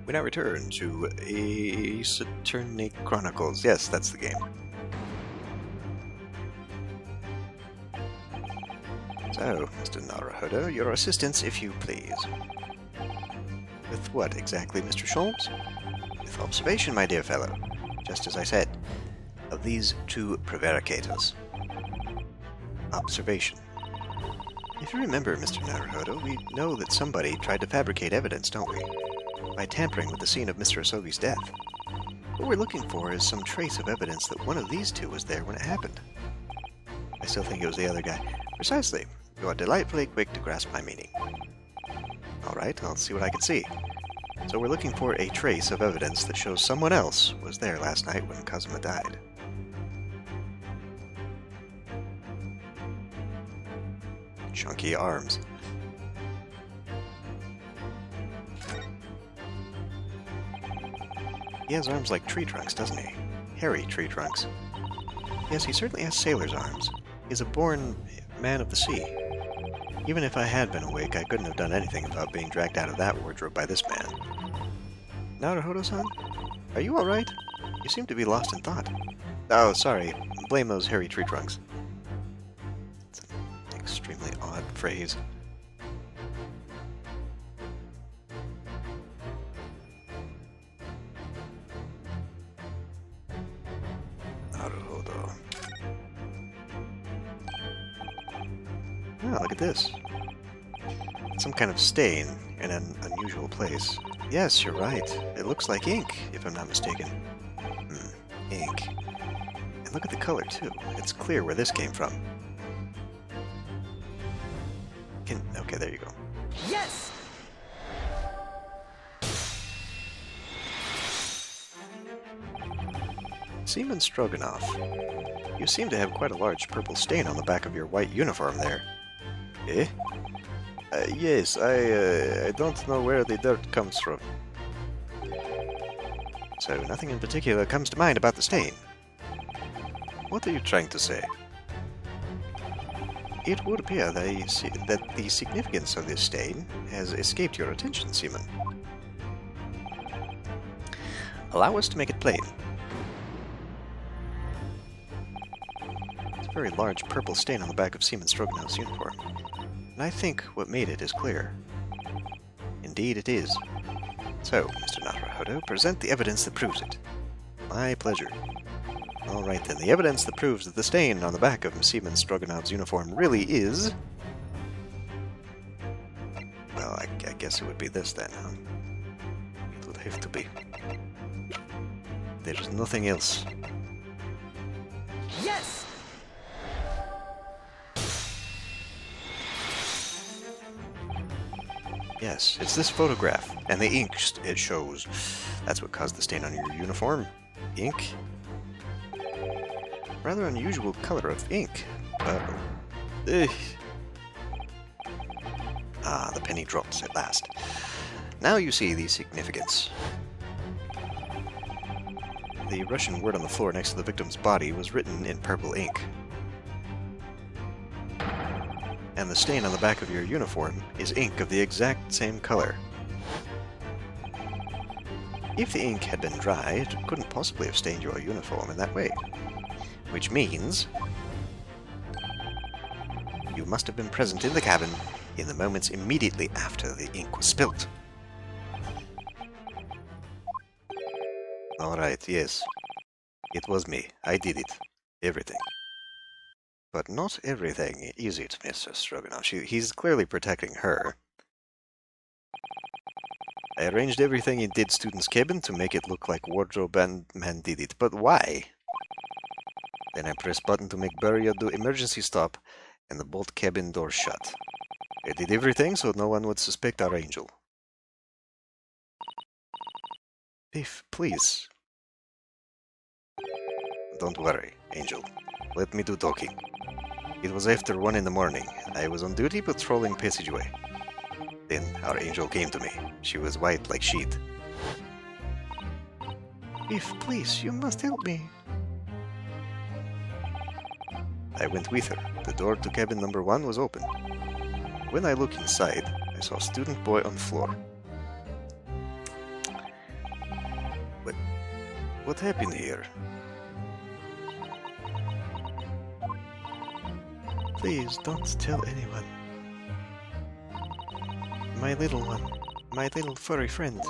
We now return to Ancestor Chronicles. Yes, that's the game. So, Mr. Naruhodo, your assistance, if you please. With what exactly, Mr. Sholmes? With observation, my dear fellow. Just as I said. Of these two prevaricators. Observation. If you remember, Mr. Naruhodo, we know that somebody tried to fabricate evidence, don't we? By tampering with the scene of Mr. Asogi's death. What we're looking for is some trace of evidence that one of these two was there when it happened. I still think it was the other guy. Precisely. You are delightfully quick to grasp my meaning. Alright, I'll see what I can see. So we're looking for a trace of evidence that shows someone else was there last night when Kazuma died. Chunky arms. He has arms like tree trunks, doesn't he? Hairy tree trunks. Yes, he certainly has sailor's arms. He's a born man of the sea. Even if I had been awake, I couldn't have done anything about being dragged out of that wardrobe by this man. Naruhodo-san? Are you alright? You seem to be lost in thought. Oh, sorry. Blame those hairy tree trunks. It's an extremely odd phrase. Naruhodo. Oh, look at this. Some kind of stain in an unusual place. Yes, you're right. It looks like ink, if I'm not mistaken. Ink. And look at the color, too. It's clear where this came from. Okay, there you go. Yes! Seaman Stroganoff. You seem to have quite a large purple stain on the back of your white uniform there. Eh? Yes, I don't know where the dirt comes from. So, nothing in particular comes to mind about the stain. What are you trying to say? It would appear that the significance of this stain has escaped your attention, Seaman. Allow us to make it plain. It's a very large purple stain on the back of Seaman Stroganoff's uniform. And I think what made it is clear. Indeed it is. So, Mr. Naruhodo, present the evidence that proves it. My pleasure. Alright then, the evidence that proves that the stain on the back of Seaman Stroganoff's uniform really is... Well, I guess it would be this then, huh? It would have to be. There's nothing else. Yes! Yes, it's this photograph, and the ink it shows. That's what caused the stain on your uniform. Ink. Rather unusual color of ink. The penny drops at last. Now you see the significance. The Russian word on the floor next to the victim's body was written in purple ink. And the stain on the back of your uniform is ink of the exact same color. If the ink had been dry, it couldn't possibly have stained your uniform in that way. Which means... you must have been present in the cabin in the moments immediately after the ink was spilt. Alright, yes. It was me. I did it. Everything. But not everything, is it, Mr. Stroganoff? He's clearly protecting her. I arranged everything in dead student's cabin to make it look like wardrobe and man did it. But why? Then I pressed button to make burial do emergency stop and the bolt cabin door shut. I did everything so no one would suspect our angel. Biff, please. Don't worry, Angel. Let me do talking. It was after 1 in the morning. I was on duty patrolling passageway. Then our angel came to me. She was white like sheet. Biff, please, you must help me. I went with her. The door to cabin number 1 was open. When I looked inside, I saw student boy on floor. What happened here? Please don't tell anyone. My little one. My little furry friend.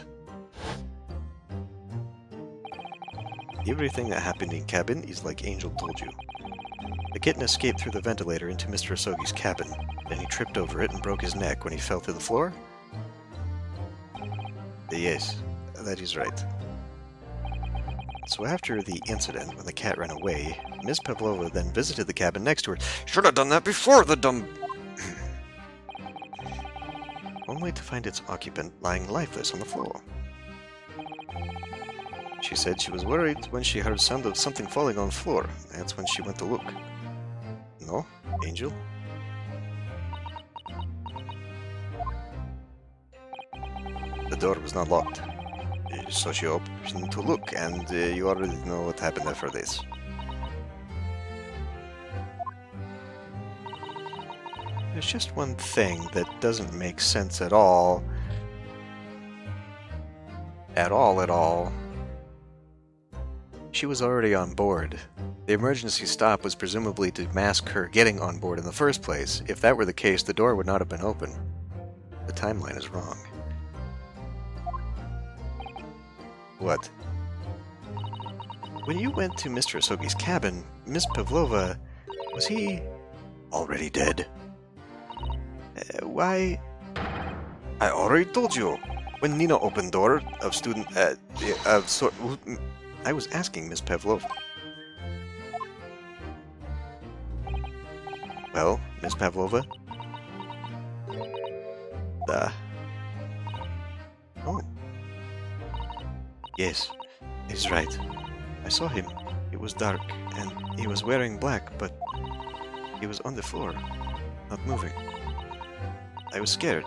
Everything that happened in cabin is like Angel told you. The kitten escaped through the ventilator into Mr. Asogi's cabin. Then he tripped over it and broke his neck when he fell to the floor? Yes, that is right. So after the incident, when the cat ran away, Ms. Pavlova then visited the cabin next to her. Should have done that before, the dumb... Only to find its occupant lying lifeless on the floor. She said she was worried when she heard sound of something falling on the floor. That's when she went to look. No, Angel? The door was not locked. So she opened to look, and you already know what happened after this. There's just one thing that doesn't make sense at all. At all. She was already on board. The emergency stop was presumably to mask her getting on board in the first place. If that were the case, the door would not have been open. The timeline is wrong. What? When you went to Mr. Asogi's cabin, Miss Pavlova, was he already dead? Why? I already told you. When Nina opened door of student, I was asking Miss Pavlova. Well, Miss Pavlova? Oh. Yes, he's right. I saw him. It was dark, and he was wearing black, but he was on the floor, not moving. I was scared.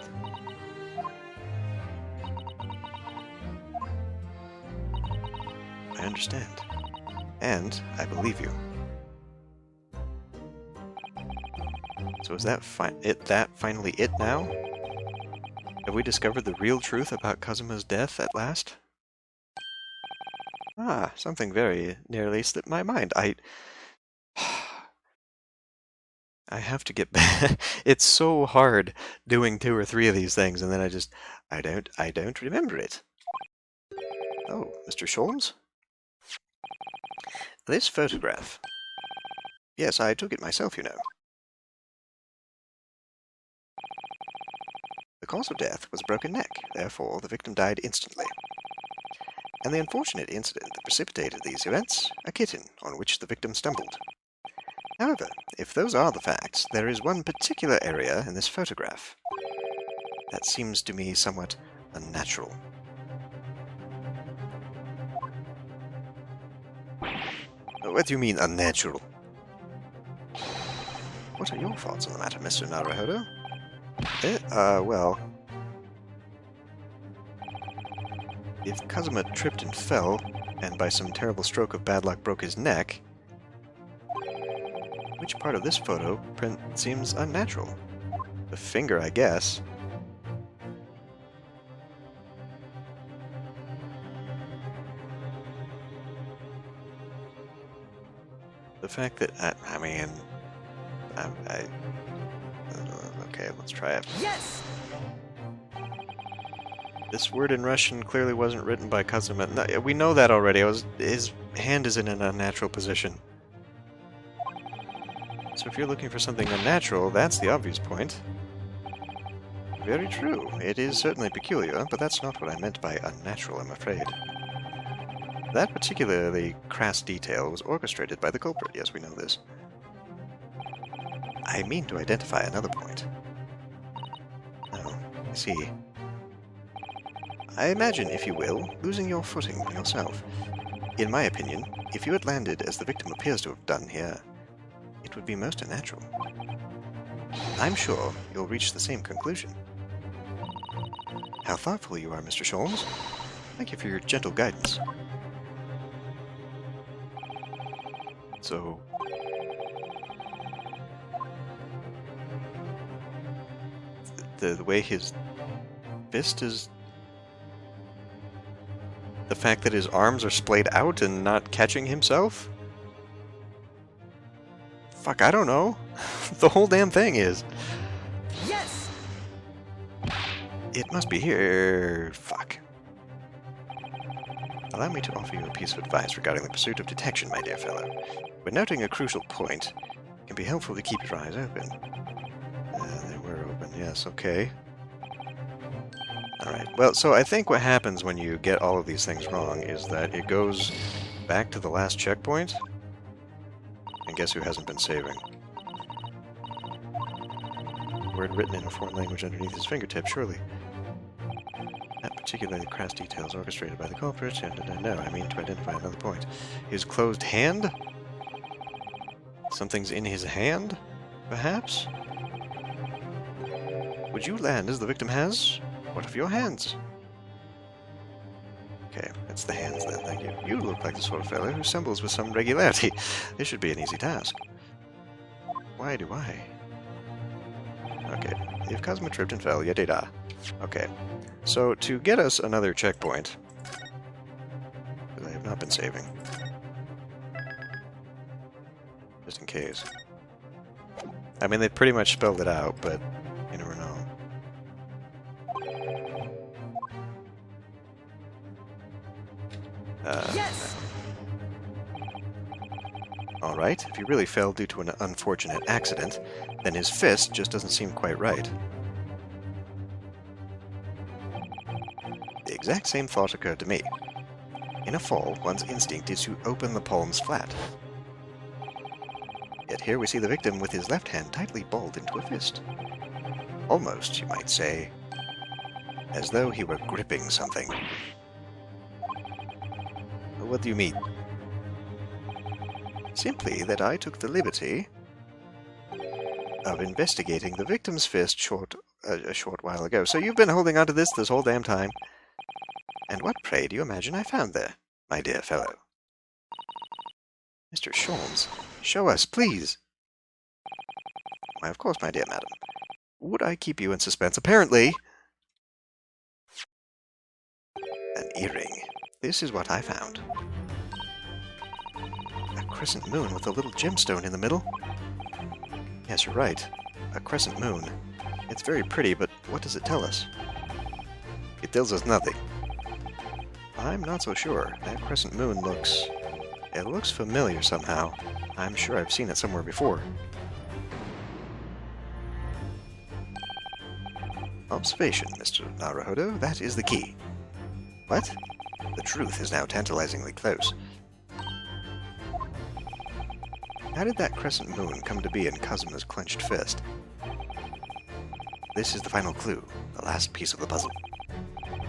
I understand. And I believe you. So is that finally it now? Have we discovered the real truth about Kazuma's death at last? Ah, something very nearly slipped my mind. I have to get back. It's so hard doing 2 or 3 of these things, and then I don't remember it. Oh, Mr. Sholmes? This photograph. Yes, I took it myself, you know. The cause of death was a broken neck, therefore the victim died instantly. And the unfortunate incident that precipitated these events, a kitten on which the victim stumbled. However, if those are the facts, there is one particular area in this photograph that seems to me somewhat unnatural. What do you mean, unnatural? What are your thoughts on the matter, Mr. Naruhodo? Well... If Kazuma tripped and fell, and by some terrible stroke of bad luck broke his neck, which part of this photo print seems unnatural? The finger, I guess. The fact that, okay, let's try it. Yes! This word in Russian clearly wasn't written by Kazuma. No, we know that already. His hand is in an unnatural position. So if you're looking for something unnatural, that's the obvious point. Very true. It is certainly peculiar, but that's not what I meant by unnatural, I'm afraid. That particularly crass detail was orchestrated by the culprit. Yes, we know this. I mean to identify another point. Oh, I see. I imagine, if you will, losing your footing yourself. In my opinion, if you had landed as the victim appears to have done here, it would be most unnatural. I'm sure you'll reach the same conclusion. How thoughtful you are, Mr. Sholmes. Thank you for your gentle guidance. So... The way his fist is... The fact that his arms are splayed out and not catching himself? Fuck, I don't know. The whole damn thing is. Yes! It must be here. Fuck. Allow me to offer you a piece of advice regarding the pursuit of detection, my dear fellow. When noting a crucial point, it can be helpful to keep your eyes open. They were open, yes, okay. Alright, well, so I think what happens when you get all of these things wrong is that it goes back to the last checkpoint. And guess who hasn't been saving? Word written in a foreign language underneath his fingertip, surely. Not particularly crass details orchestrated by the culprit. No, I mean to identify another point. His closed hand? Something's in his hand? Perhaps? Would you land as the victim has? What of your hands? Okay, it's the hands then, thank you. You look like the sort of fellow who stumbles with some regularity. This should be an easy task. Why do I? Okay, if Cosmo tripped and fell, yada. Okay, so to get us another checkpoint, because I have not been saving, just in case. I mean, they pretty much spelled it out, but you never know. Yes! Alright, if he really fell due to an unfortunate accident, then his fist just doesn't seem quite right. The exact same thought occurred to me. In a fall, one's instinct is to open the palms flat. Yet here we see the victim with his left hand tightly balled into a fist. Almost, you might say, as though he were gripping something. What do you mean? Simply that I took the liberty of investigating the victim's fist a short while ago. So you've been holding on to this whole damn time. And what, pray, do you imagine I found there, my dear fellow? Mr. Sholmes, show us, please. Why, of course, my dear madam. Would I keep you in suspense? Apparently. An earring. This is what I found. A crescent moon with a little gemstone in the middle. Yes, you're right. A crescent moon. It's very pretty, but what does it tell us? It tells us nothing. I'm not so sure. That crescent moon looks... It looks familiar somehow. I'm sure I've seen it somewhere before. Observation, Mr. Naruhodo. That is the key. What? The truth is now tantalizingly close. How did that crescent moon come to be in Kazuma's clenched fist? This is the final clue, the last piece of the puzzle.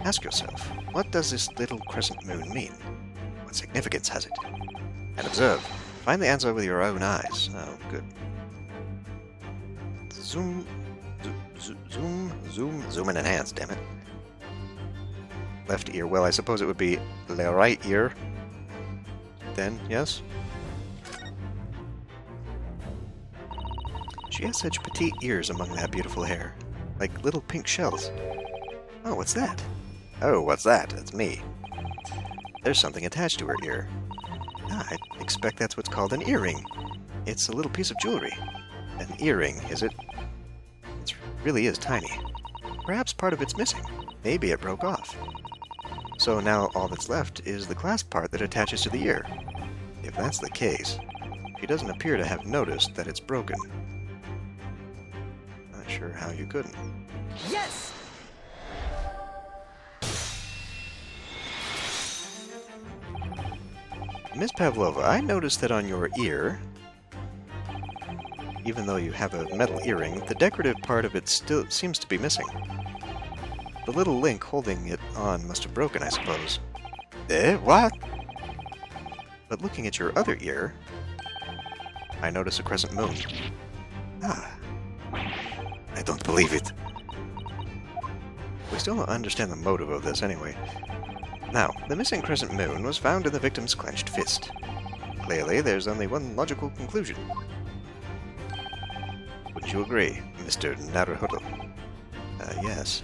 Ask yourself, what does this little crescent moon mean? What significance has it? And observe. Find the answer with your own eyes. Oh, good. Zoom and enhance, damn it. Left ear, well, I suppose it would be the right ear. Then, yes? She has such petite ears among that beautiful hair. Like little pink shells. Oh, what's that? Oh, what's that? It's me. There's something attached to her ear. Ah, I expect that's what's called an earring. It's a little piece of jewelry. An earring, is it? It really is tiny. Perhaps part of it's missing. Maybe it broke off. So now all that's left is the clasp part that attaches to the ear. If that's the case, she doesn't appear to have noticed that it's broken. Not sure how you couldn't. Yes! Miss Pavlova, I noticed that on your ear, even though you have a metal earring, the decorative part of it still seems to be missing. The little link holding it on must have broken, I suppose. Eh? What? But looking at your other ear, I notice a crescent moon. Ah. I don't believe it. We still don't understand the motive of this anyway. Now, the missing crescent moon was found in the victim's clenched fist. Clearly, there's only one logical conclusion. Wouldn't you agree, Mr. Naruhodo? Yes.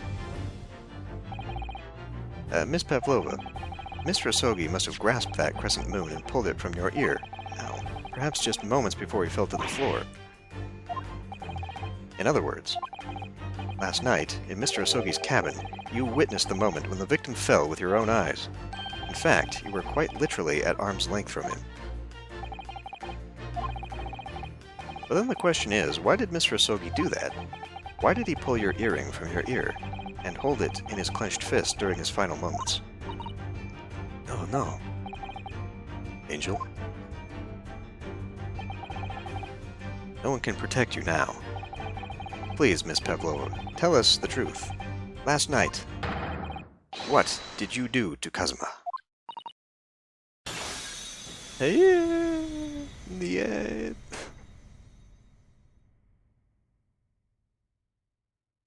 Miss Pavlova, Mr. Asogi must have grasped that crescent moon and pulled it from your ear. Now, perhaps just moments before he fell to the floor. In other words, last night, in Mr. Asogi's cabin, you witnessed the moment when the victim fell with your own eyes. In fact, you were quite literally at arm's length from him. But then the question is, why did Mr. Asogi do that? Why did he pull your earring from your ear and hold it in his clenched fist during his final moments? Oh no. Angel? No one can protect you now. Please, Miss Pavlova, tell us the truth. Last night, what did you do to Kazuma? Yeah.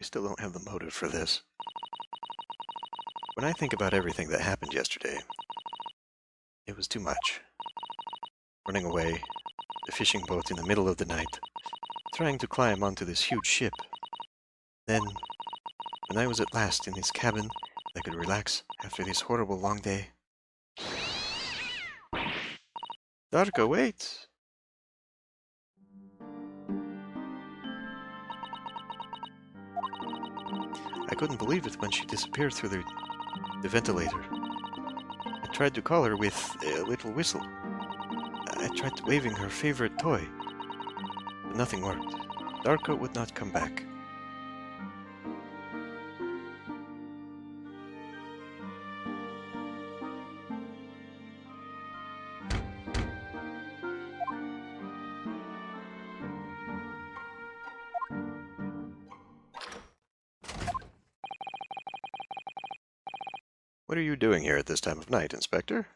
We still don't have the motive for this. When I think about everything that happened yesterday, it was too much. Running away, the fishing boat in the middle of the night, trying to climb onto this huge ship. Then, when I was at last in this cabin, I could relax after this horrible long day. Darko, wait! I couldn't believe it when she disappeared through the ventilator. I tried to call her with a little whistle. I tried waving her favorite toy, but nothing worked. Darko would not come back. What are you doing here at this time of night, Inspector?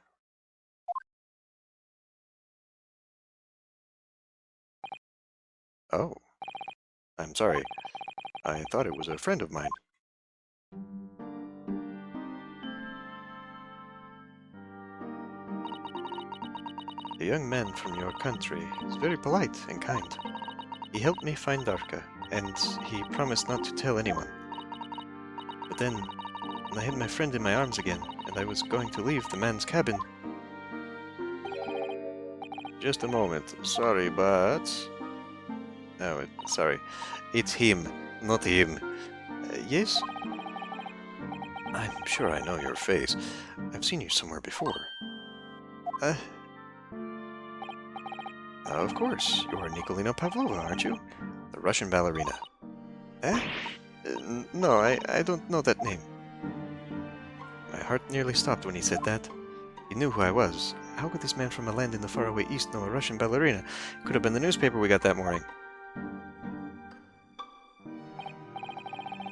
Oh. I'm sorry. I thought it was a friend of mine. A young man from your country is very polite and kind. He helped me find Darka, and he promised not to tell anyone. But then, when I had my friend in my arms again, and I was going to leave the man's cabin... Just a moment. Sorry, but... No, sorry. It's him, not him. Yes? I'm sure I know your face. I've seen you somewhere before. Of course. You're Nikolina Pavlova, aren't you? The Russian ballerina. No, I don't know that name. My heart nearly stopped when he said that. He knew who I was. How could this man from a land in the faraway east know a Russian ballerina? Could have been the newspaper we got that morning.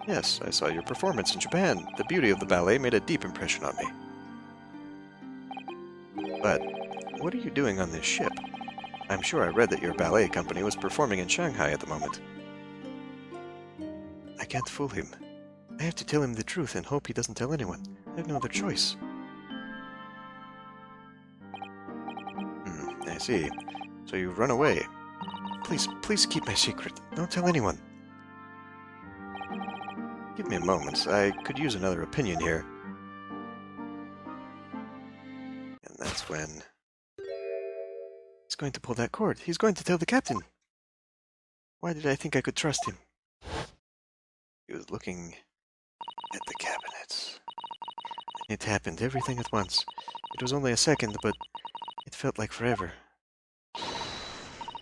Yes, I saw your performance in Japan. The beauty of the ballet made a deep impression on me. But, what are you doing on this ship? I'm sure I read that your ballet company was performing in Shanghai at the moment. I can't fool him. I have to tell him the truth and hope he doesn't tell anyone. I have no other choice. I see. So you've run away. Please keep my secret. Don't tell anyone. Give me a moment. I could use another opinion here. And that's when... He's going to pull that cord. He's going to tell the captain. Why did I think I could trust him? He was looking at the cabinets. It happened, everything at once. It was only a second, but it felt like forever.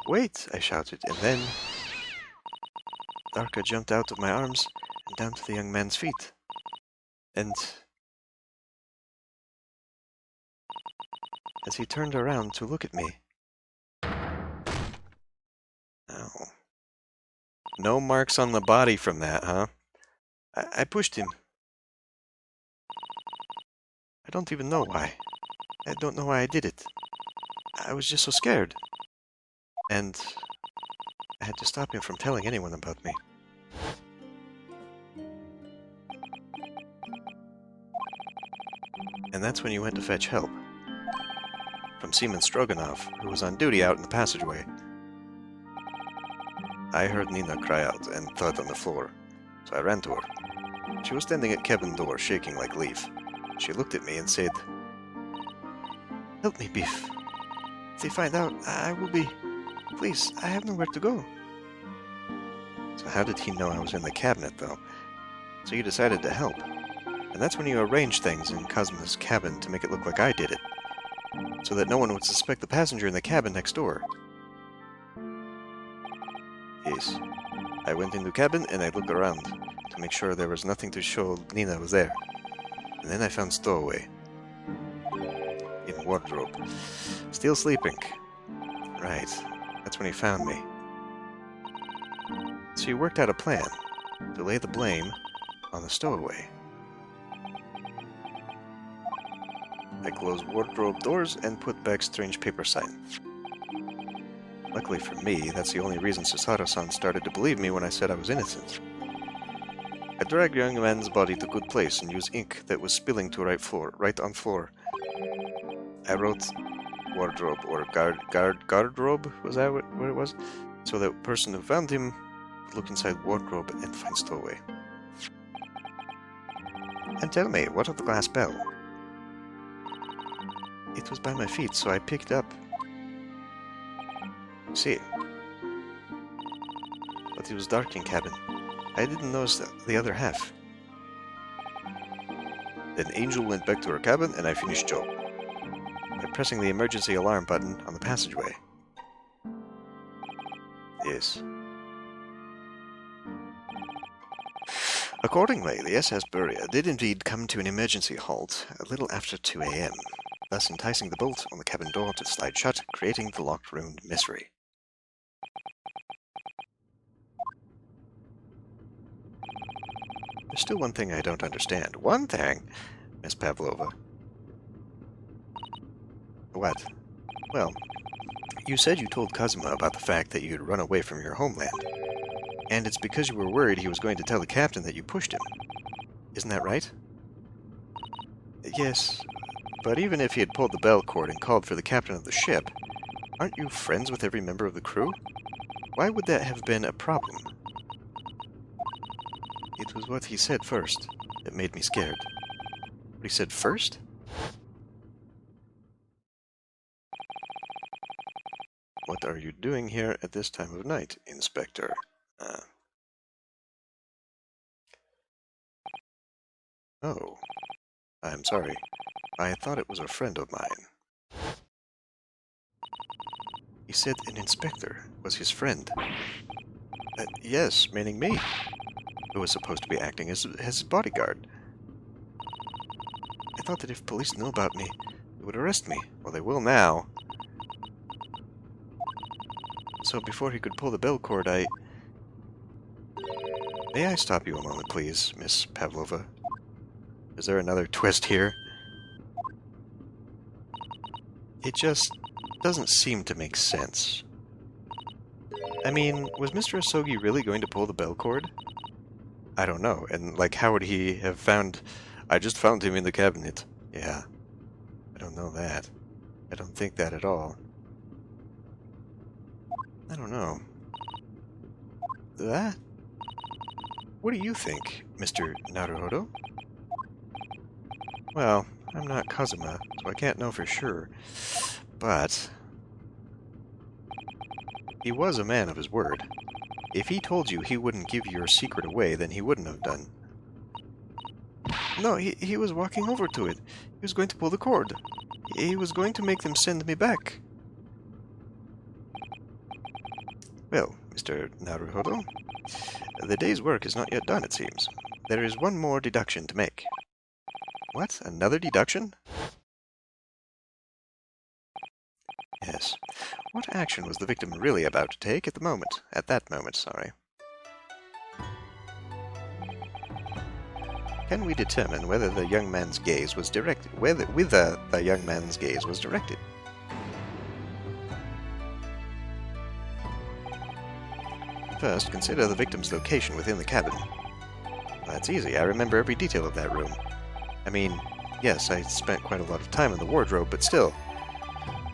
Wait, I shouted, and then... Darka jumped out of my arms and down to the young man's feet. And... as he turned around to look at me... Oh. No marks on the body from that, huh? I pushed him. I don't even know why. I don't know why I did it. I was just so scared. And I had to stop him from telling anyone about me. And that's when you went to fetch help. From Seaman Stroganov, who was on duty out in the passageway. I heard Nina cry out and thud on the floor, so I ran to her. She was standing at cabin door, shaking like a leaf. She looked at me and said, Help me, Beef. If they find out, I will be... Please, I have nowhere to go. So how did he know I was in the cabinet, though? So you decided to help. And that's when you arranged things in Kazuma's cabin to make it look like I did it. So that no one would suspect the passenger in the cabin next door. Yes. I went into the cabin and I looked around to make sure there was nothing to show Nina was there. And then I found stowaway. In wardrobe. Still sleeping. Right. That's when he found me. So you worked out a plan to lay the blame on the stowaway. I closed wardrobe doors and put back strange paper sign. Luckily for me, that's the only reason Susato-san started to believe me when I said I was innocent. I dragged young man's body to good place and used ink that was spilling to right on floor. I wrote wardrobe or guardrobe, was that what it was? So that person who found him would look inside wardrobe and find stowaway. And tell me, what of the glass bell? It was by my feet, so I picked up. See. But it was dark in cabin. I didn't notice the other half. Then Angel went back to her cabin and I finished job. By pressing the emergency alarm button on the passageway. Yes. Accordingly, the SS Buria did indeed come to an emergency halt a little after 2 a.m., thus enticing the bolt on the cabin door to slide shut, creating the locked room mystery. There's still one thing I don't understand. One thing, Miss Pavlova. What? Well, you said you told Kazuma about the fact that you'd run away from your homeland. And it's because you were worried he was going to tell the captain that you pushed him. Isn't that right? Yes, but even if he had pulled the bell cord and called for the captain of the ship, aren't you friends with every member of the crew? Why would that have been a problem? It was what he said first that made me scared. What he said first? What are you doing here at this time of night, Inspector? Oh, I'm sorry. I thought it was a friend of mine. He said an inspector was his friend. Yes, meaning me, who was supposed to be acting as his bodyguard. I thought that if police knew about me, they would arrest me. Well, they will now. So before he could pull the bell cord, May I stop you a moment, please, Miss Pavlova? Is there another twist here? It just doesn't seem to make sense. I mean, was Mr. Asogi really going to pull the bell cord? I don't know, and like, how would he have found... I just found him in the cabinet. Yeah, I don't know that. I don't think that at all. I don't know. That? What do you think, Mr. Naruhodo? Well, I'm not Kazuma, so I can't know for sure. But he was a man of his word. If he told you he wouldn't give your secret away, then he wouldn't have done. No, he was walking over to it. He was going to pull the cord. He was going to make them send me back. Well, Mr. Naruhodo, the day's work is not yet done, it seems. There is one more deduction to make. What? Another deduction? Yes. What action was the victim really about to take at that moment, sorry. Can we determine whether the young man's gaze was directed, whither the young man's gaze was directed? First, consider the victim's location within the cabin. That's easy. I remember every detail of that room. I mean, yes, I spent quite a lot of time in the wardrobe, but still,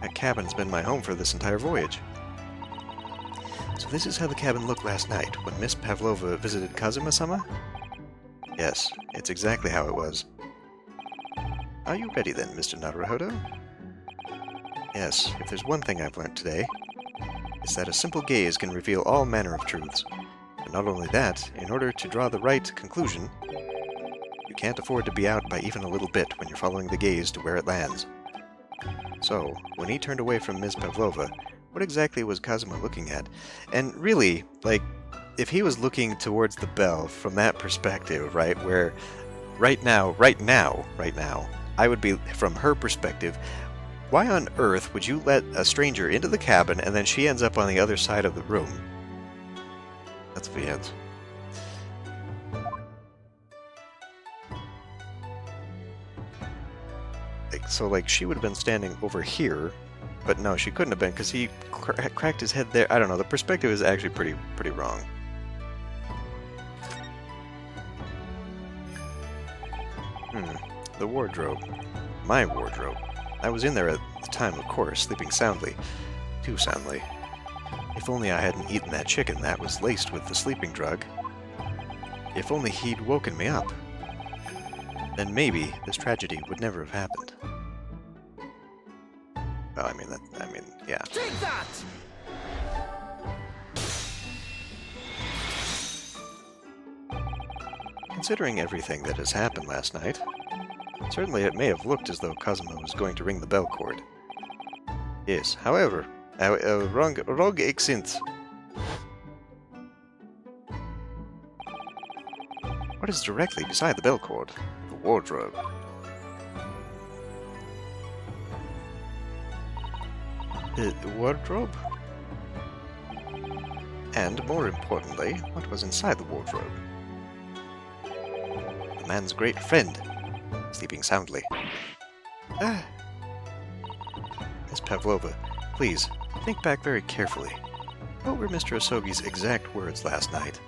that cabin's been my home for this entire voyage. So this is how the cabin looked last night, when Miss Pavlova visited Kazuma-sama? Yes, it's exactly how it was. Are you ready then, Mr. Naruhodo? Yes, if there's one thing I've learned today, it's that a simple gaze can reveal all manner of truths. And not only that, in order to draw the right conclusion, you can't afford to be out by even a little bit when you're following the gaze to where it lands. So, when he turned away from Ms. Pavlova, what exactly was Kazuma looking at? And really, like, if he was looking towards the bell from that perspective, right, where right now, I would be, from her perspective, why on earth would you let a stranger into the cabin and then she ends up on the other side of the room? That's the end. So, she would have been standing over here, but no, she couldn't have been because he cracked his head there. I don't know. The perspective is actually pretty wrong. The wardrobe. My wardrobe. I was in there at the time, of course, sleeping soundly. Too soundly. If only I hadn't eaten that chicken that was laced with the sleeping drug. If only he'd woken me up. Then maybe this tragedy would never have happened. Well, yeah. Take that! Considering everything that has happened last night, certainly it may have looked as though Kazuma was going to ring the bell cord. Yes, however, wrong accent. What is directly beside the bell cord? The wardrobe. The wardrobe? And, more importantly, what was inside the wardrobe? The man's great friend, sleeping soundly. Miss Pavlova, please, think back very carefully. What were Mr. Asogi's exact words last night?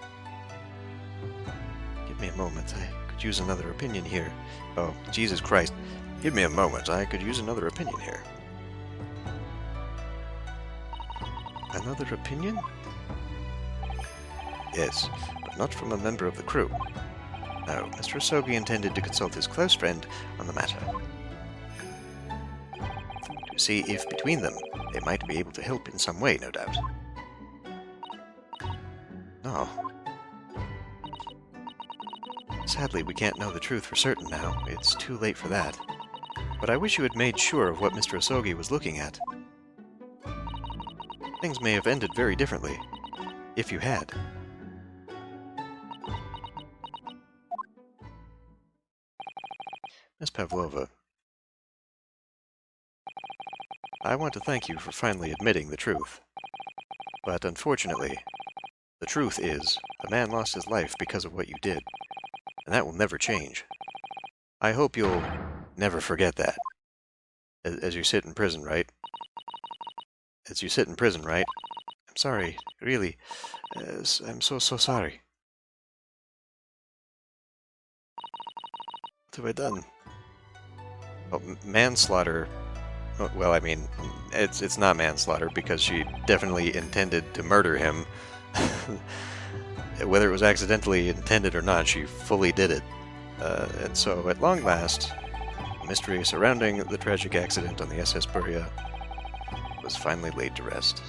Give me a moment, I could use another opinion here. Oh, Jesus Christ. Give me a moment, I could use another opinion here. Another opinion? Yes, but not from a member of the crew. No, Mr. Asogi intended to consult his close friend on the matter. To see if, between them, they might be able to help in some way, no doubt. No. Sadly, we can't know the truth for certain now. It's too late for that. But I wish you had made sure of what Mr. Asogi was looking at. Things may have ended very differently, if you had. Miss Pavlova, I want to thank you for finally admitting the truth. But unfortunately, the truth is, the man lost his life because of what you did, and that will never change. I hope you'll never forget that. As you sit in prison, right? As you sit in prison, right? I'm sorry, really. I'm so sorry. What have I done? Well, manslaughter. Well, I mean, it's not manslaughter because she definitely intended to murder him. Whether it was accidentally intended or not, she fully did it. And so, at long last, the mystery surrounding the tragic accident on the SS Buria was finally laid to rest.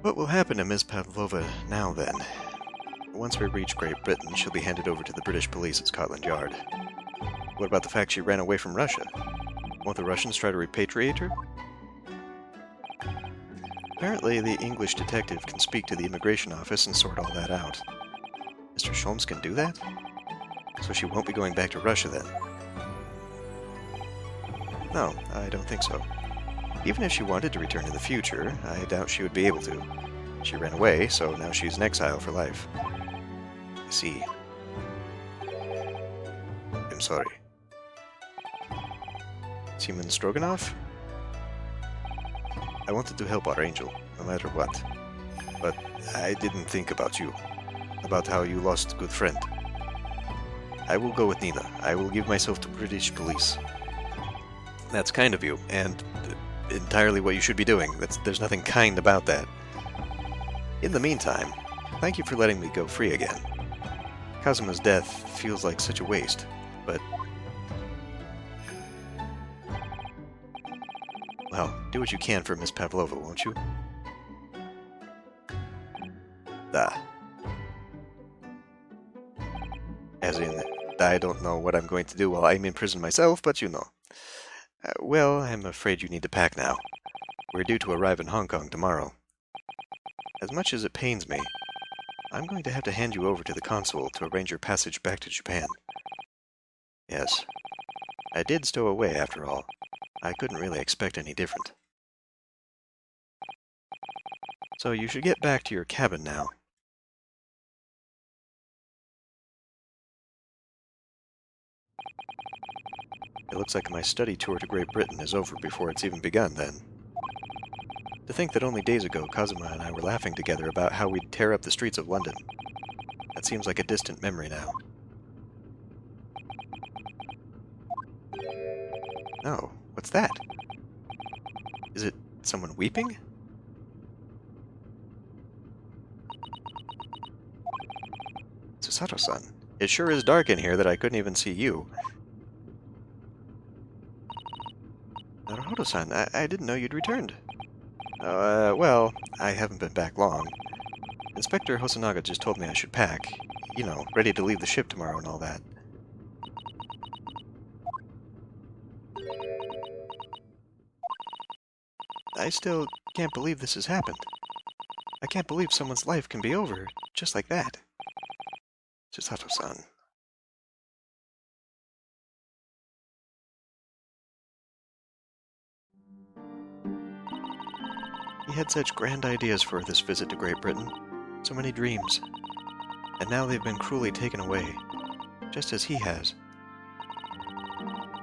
What will happen to Ms. Pavlova now, then? Once we reach Great Britain, she'll be handed over to the British police at Scotland Yard. What about the fact she ran away from Russia? Won't the Russians try to repatriate her? Apparently, the English detective can speak to the immigration office and sort all that out. Mr. Sholmes can do that? So she won't be going back to Russia, then? No, I don't think so. Even if she wanted to return in the future, I doubt she would be able to. She ran away, so now she's in exile for life. I see. I'm sorry. Seaman Stroganoff? I wanted to help our angel, no matter what. But I didn't think about you. About how you lost a good friend. I will go with Nina. I will give myself to British police. That's kind of you, and entirely what you should be doing. There's nothing kind about that. In the meantime, thank you for letting me go free again. Kazuma's death feels like such a waste, but... well, do what you can for Miss Pavlova, won't you? As in, I don't know what I'm going to do while I'm in prison myself, but you know. Well, I'm afraid you need to pack now. We're due to arrive in Hong Kong tomorrow. As much as it pains me, I'm going to have to hand you over to the consul to arrange your passage back to Japan. Yes, I did stow away after all. I couldn't really expect any different. So you should get back to your cabin now. It looks like my study tour to Great Britain is over before it's even begun, then. To think that only days ago Kazuma and I were laughing together about how we'd tear up the streets of London. That seems like a distant memory now. Oh, what's that? Is it someone weeping? Susato-san, it sure is dark in here that I couldn't even see you. Naruhodo-san, I didn't know you'd returned. Well, I haven't been back long. Inspector Hosonaga just told me I should pack. You know, ready to leave the ship tomorrow and all that. I still can't believe this has happened. I can't believe someone's life can be over just like that. Chisato-san. He had such grand ideas for this visit to Great Britain, so many dreams, and now they've been cruelly taken away, just as he has.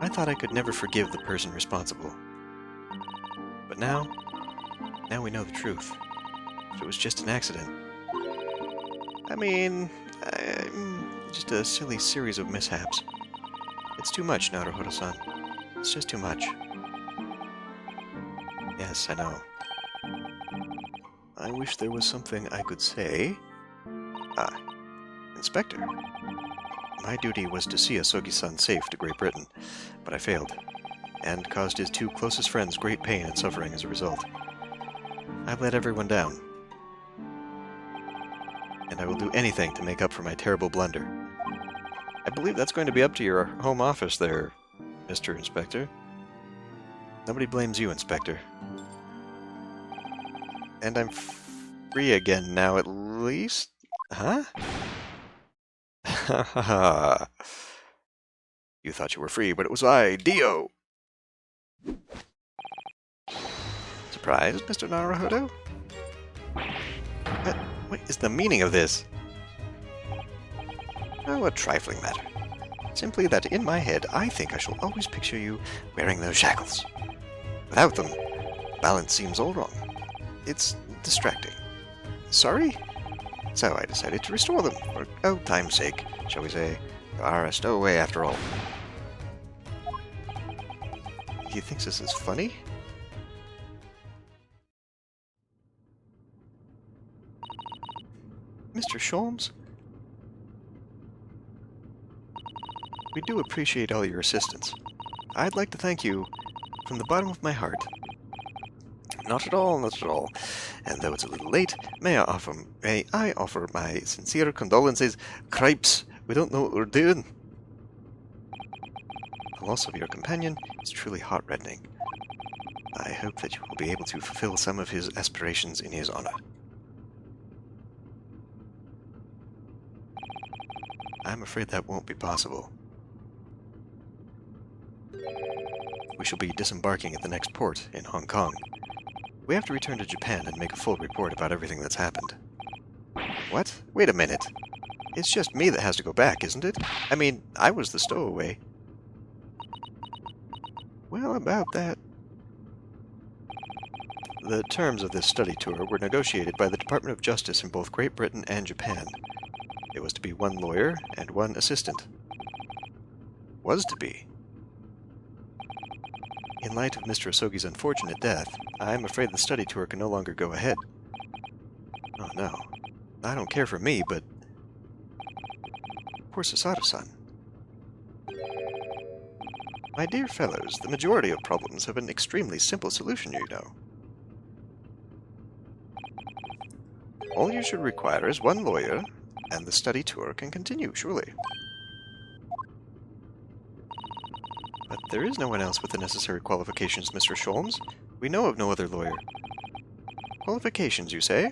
I thought I could never forgive the person responsible. But now we know the truth. It was just an accident. I mean, just a silly series of mishaps. It's too much, Naruhodo-san. It's just too much. Yes, I know. I wish there was something I could say. Inspector. My duty was to see Asogi-san safe to Great Britain, but I failed, and caused his two closest friends great pain and suffering as a result. I've let everyone down, and I will do anything to make up for my terrible blunder. I believe that's going to be up to your home office there, Mr. Inspector. Nobody blames you, Inspector. And I'm free again now, at least? Huh? Ha ha ha. You thought you were free, but it was I, Dio! Surprised, Mr. Naruhodo? What is the meaning of this? Oh, a trifling matter. Simply that in my head, I think I shall always picture you wearing those shackles. Without them, balance seems all wrong. It's distracting. Sorry? So I decided to restore them, for old time's sake, shall we say. You are a stowaway after all. He thinks this is funny? Mr. Sholmes? We do appreciate all your assistance. I'd like to thank you from the bottom of my heart. Not at all, not at all. And though it's a little late, may I offer my sincere condolences. Cripes, we don't know what we're doing. The loss of your companion is truly heart-rending. I hope that you will be able to fulfill some of his aspirations in his honor. I'm afraid that won't be possible. We shall be disembarking at the next port in Hong Kong. We have to return to Japan and make a full report about everything that's happened. What? Wait a minute. It's just me that has to go back, isn't it? I mean, I was the stowaway. Well, about that. The terms of this study tour were negotiated by the Department of Justice in both Great Britain and Japan. It was to be one lawyer and one assistant. Was to be. In light of Mr. Asogi's unfortunate death, I'm afraid the study tour can no longer go ahead. Oh no. I don't care for me, but... Poor Susato-san. My dear fellows, the majority of problems have an extremely simple solution, you know. All you should require is one lawyer, and the study tour can continue, surely. But there is no one else with the necessary qualifications, Mr. Sholmes. We know of no other lawyer. Qualifications, you say?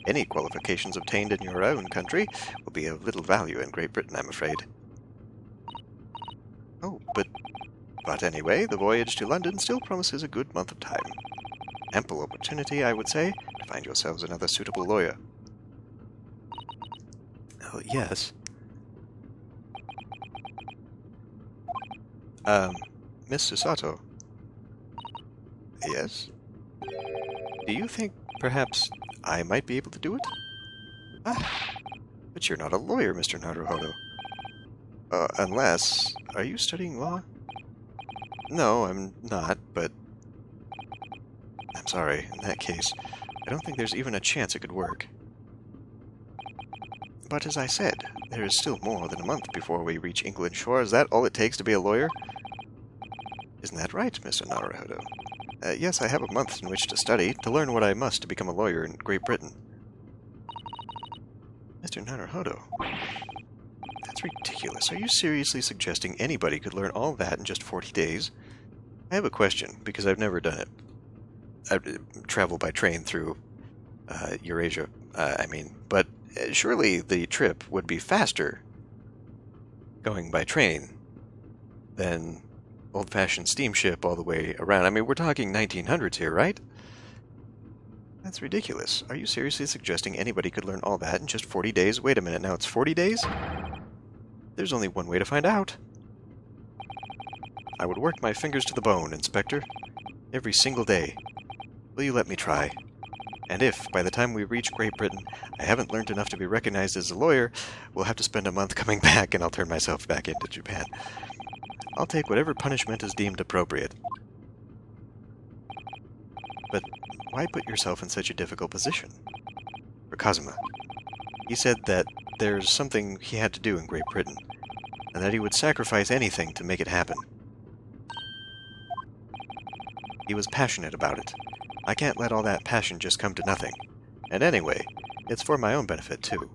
Any qualifications obtained in your own country will be of little value in Great Britain, I'm afraid. Oh, but anyway, the voyage to London still promises a good month of time. Ample opportunity, I would say, to find yourselves another suitable lawyer. Oh, yes. Miss Susato. Yes? Do you think, perhaps, I might be able to do it? Ah, but you're not a lawyer, Mr. Naruhodo. Unless... Are you studying law? No, I'm not, but... I'm sorry, in that case, I don't think there's even a chance it could work. But as I said, there is still more than a month before we reach England shore. Is that all it takes to be a lawyer? Isn't that right, Mr. Naruhodo? Yes, I have a month in which to study, to learn what I must to become a lawyer in Great Britain. Mr. Naruhodo, that's ridiculous. Are you seriously suggesting anybody could learn all that in just 40 days? I have a question, because I've never done it. I've traveled by train through Eurasia, but surely the trip would be faster going by train than old-fashioned steamship all the way around. I mean, we're talking 1900s here, right? That's ridiculous. Are you seriously suggesting anybody could learn all that in just 40 days? Wait a minute, now it's 40 days? There's only one way to find out. I would work my fingers to the bone, Inspector. Every single day. Will you let me try? And if, by the time we reach Great Britain, I haven't learned enough to be recognized as a lawyer, we'll have to spend a month coming back and I'll turn myself back into Japan. I'll take whatever punishment is deemed appropriate. But why put yourself in such a difficult position? For Kazuma, he said that there's something he had to do in Great Britain, and that he would sacrifice anything to make it happen. He was passionate about it. I can't let all that passion just come to nothing. And anyway, it's for my own benefit, too.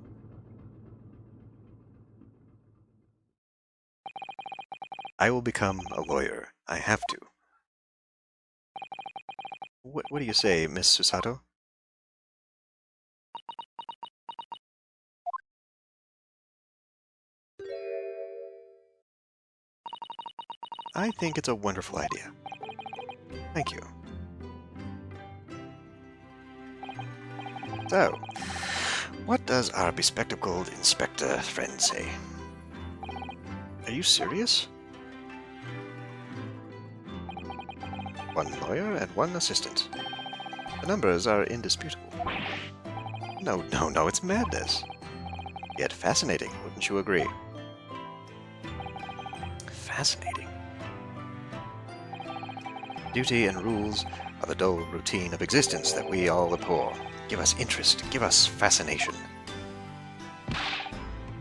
I will become a lawyer. I have to. What do you say, Miss Susato? I think it's a wonderful idea. Thank you. So, what does our bespectacled inspector friend say? Are you serious? One lawyer and one assistant. The numbers are indisputable. No, it's madness. Yet fascinating, wouldn't you agree? Fascinating. Duty and rules are the dull routine of existence that we all abhor. Give us interest, give us fascination.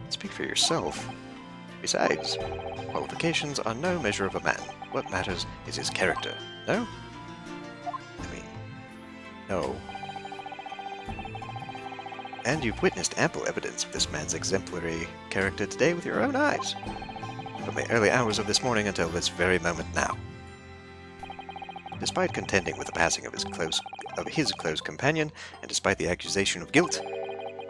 Speak for yourself. Besides, qualifications are no measure of a man. What matters is his character, no? No. And you've witnessed ample evidence of this man's exemplary character today with your own eyes. From the early hours of this morning until this very moment now. Despite contending with the passing of his close companion, and despite the accusation of guilt,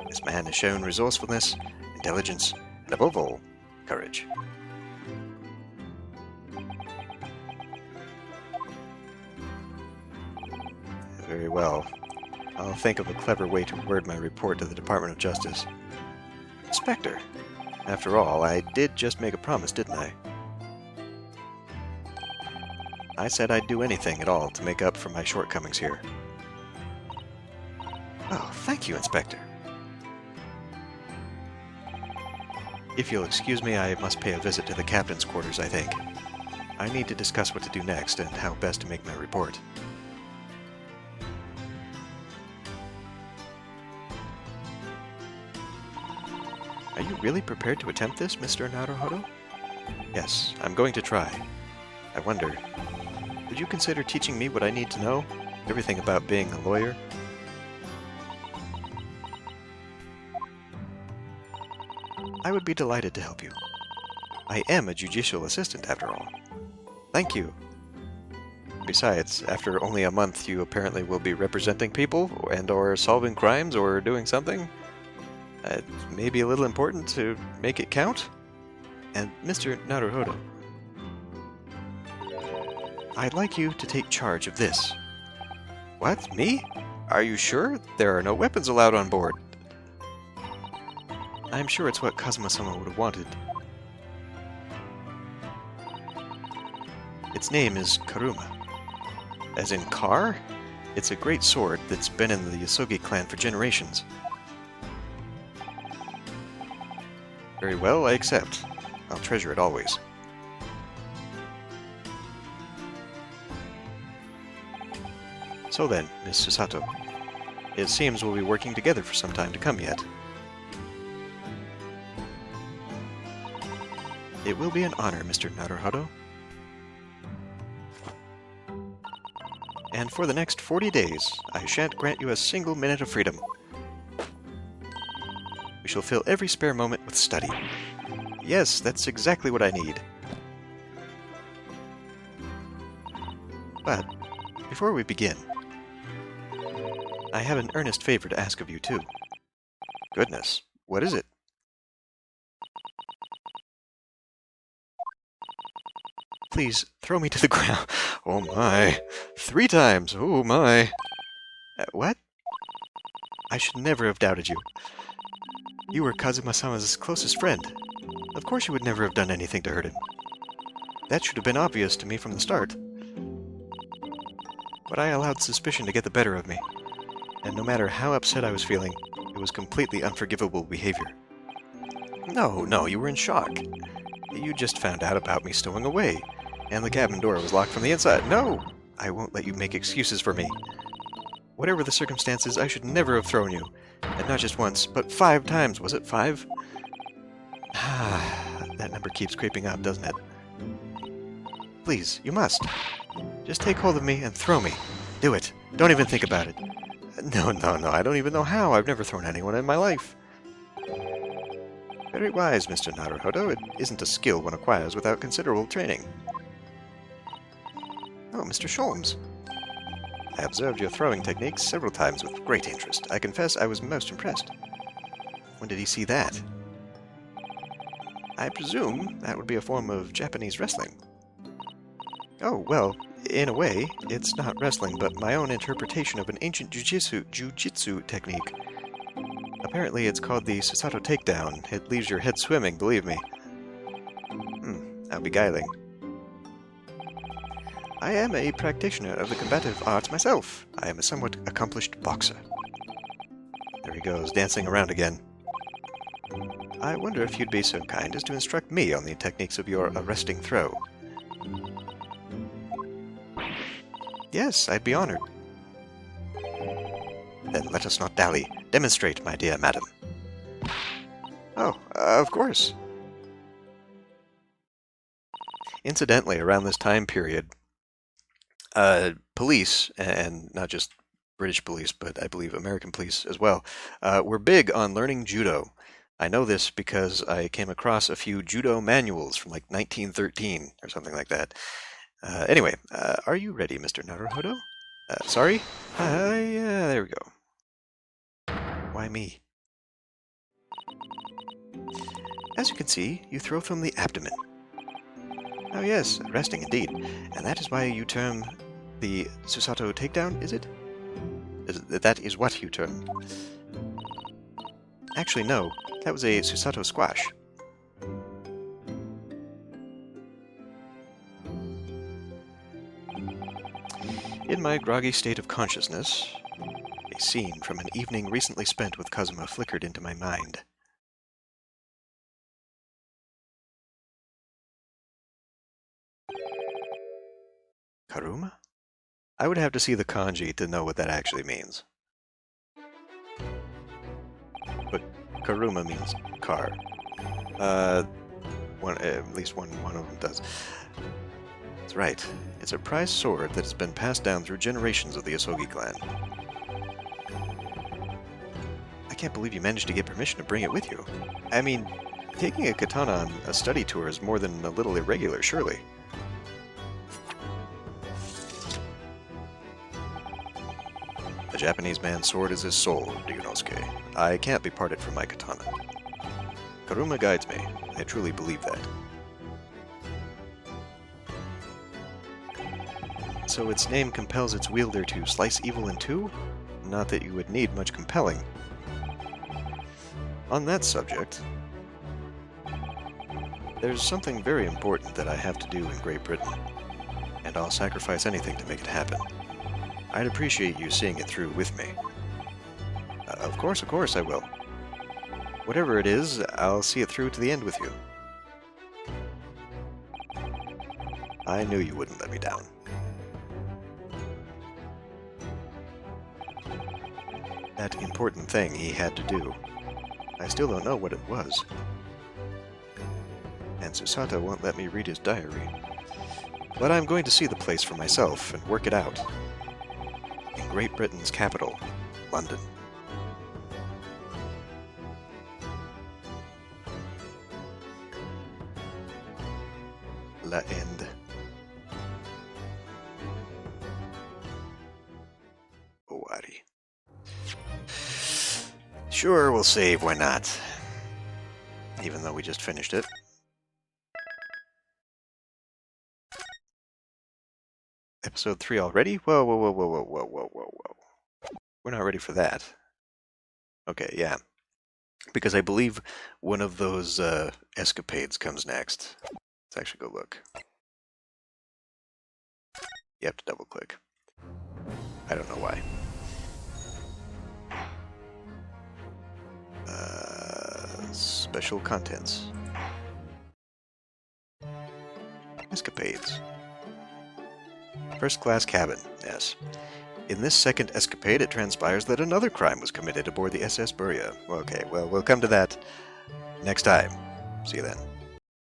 this man has shown resourcefulness, intelligence, and above all, courage. Very well. I'll think of a clever way to word my report to the Department of Justice. Inspector, after all, I did just make a promise, didn't I? I said I'd do anything at all to make up for my shortcomings here. Oh, thank you, Inspector. If you'll excuse me, I must pay a visit to the captain's quarters, I think. I need to discuss what to do next and how best to make my report. Are you really prepared to attempt this, Mr. Naruhodo? Yes, I'm going to try. I wonder, would you consider teaching me what I need to know? Everything about being a lawyer? I would be delighted to help you. I am a judicial assistant, after all. Thank you. Besides, after only a month, you apparently will be representing people, and/or solving crimes, or doing something. It may be a little important to make it count. And Mr. Naruhodo, I'd like you to take charge of this. What? Me? Are you sure? There are no weapons allowed on board. I'm sure it's what Kazuma-sama would have wanted. Its name is Karuma. As in car? It's a great sword that's been in the Yosogi clan for generations. Very well, I accept. I'll treasure it always. So then, Miss Susato, it seems we'll be working together for some time to come yet. It will be an honor, Mr. Naruhodo. And for the next 40 days, I shan't grant you a single minute of freedom. We shall fill every spare moment with study. Yes, that's exactly what I need. But, before we begin, I have an earnest favor to ask of you, too. Goodness, what is it? Please, throw me to the ground. Oh my. 3 times. Oh my. What? I should never have doubted you. You were Kazuma-sama's closest friend. Of course you would never have done anything to hurt him. That should have been obvious to me from the start. But I allowed suspicion to get the better of me. And no matter how upset I was feeling, it was completely unforgivable behavior. No, you were in shock. You just found out about me stowing away, and the cabin door was locked from the inside. No! I won't let you make excuses for me. Whatever the circumstances, I should never have thrown you. And not just once, but 5 times. Was it 5? That number keeps creeping up, doesn't it? Please, you must. Just take hold of me and throw me. Do it. Don't even think about it. No, I don't even know how. I've never thrown anyone in my life. Very wise, Mr. Naruhodo. It isn't a skill one acquires without considerable training. Oh, Mr. Sholmes. I observed your throwing techniques several times with great interest. I confess I was most impressed. When did he see that? I presume that would be a form of Japanese wrestling. Oh, well, in a way, it's not wrestling, but my own interpretation of an ancient jujitsu technique. Apparently it's called the Susato takedown. It leaves your head swimming, believe me. How beguiling. I am a practitioner of the combative arts myself. I am a somewhat accomplished boxer. There he goes, dancing around again. I wonder if you'd be so kind as to instruct me on the techniques of your arresting throw. Yes, I'd be honored. Then let us not dally. Demonstrate, my dear madam. Oh, of course. Incidentally, around this time period, police, and not just British police, but I believe American police as well, were big on learning judo. I know this because I came across a few judo manuals from like 1913 or something like that. Anyway, are you ready, Mr. Naruhodo? Sorry? Yeah, there we go. Why me? As you can see, you throw from the abdomen. Oh yes, resting indeed. And that is why you term the Susato takedown, is it? That is what you term. Actually, no. That was a Susato squash. In my groggy state of consciousness, a scene from an evening recently spent with Kazuma flickered into my mind. Karuma? I would have to see the kanji to know what that actually means. But Karuma means car. At least one of them does. That's right. It's a prized sword that has been passed down through generations of the Asogi clan. I can't believe you managed to get permission to bring it with you. I mean, taking a katana on a study tour is more than a little irregular, surely. A Japanese man's sword is his soul, Ryunosuke. I can't be parted from my katana. Karuma guides me. I truly believe that. So its name compels its wielder to slice evil in two? Not that you would need much compelling. On that subject, there's something very important that I have to do in Great Britain, and I'll sacrifice anything to make it happen. I'd appreciate you seeing it through with me. Of course I will. Whatever it is, I'll see it through to the end with you. I knew you wouldn't let me down. That important thing he had to do. I still don't know what it was. And Susata won't let me read his diary. But I'm going to see the place for myself and work it out. In Great Britain's capital, London. La end. Owari. Sure, we'll save, why not? Even though we just finished it. Episode 3 already? Whoa. We're not ready for that. Okay, yeah. Because I believe one of those escapades comes next. Let's actually go look. You have to double click. I don't know why. Special contents. Escapades. First class cabin, yes. In this second escapade, it transpires that another crime was committed aboard the SS Burya. Okay, well, we'll come to that next time. See you then.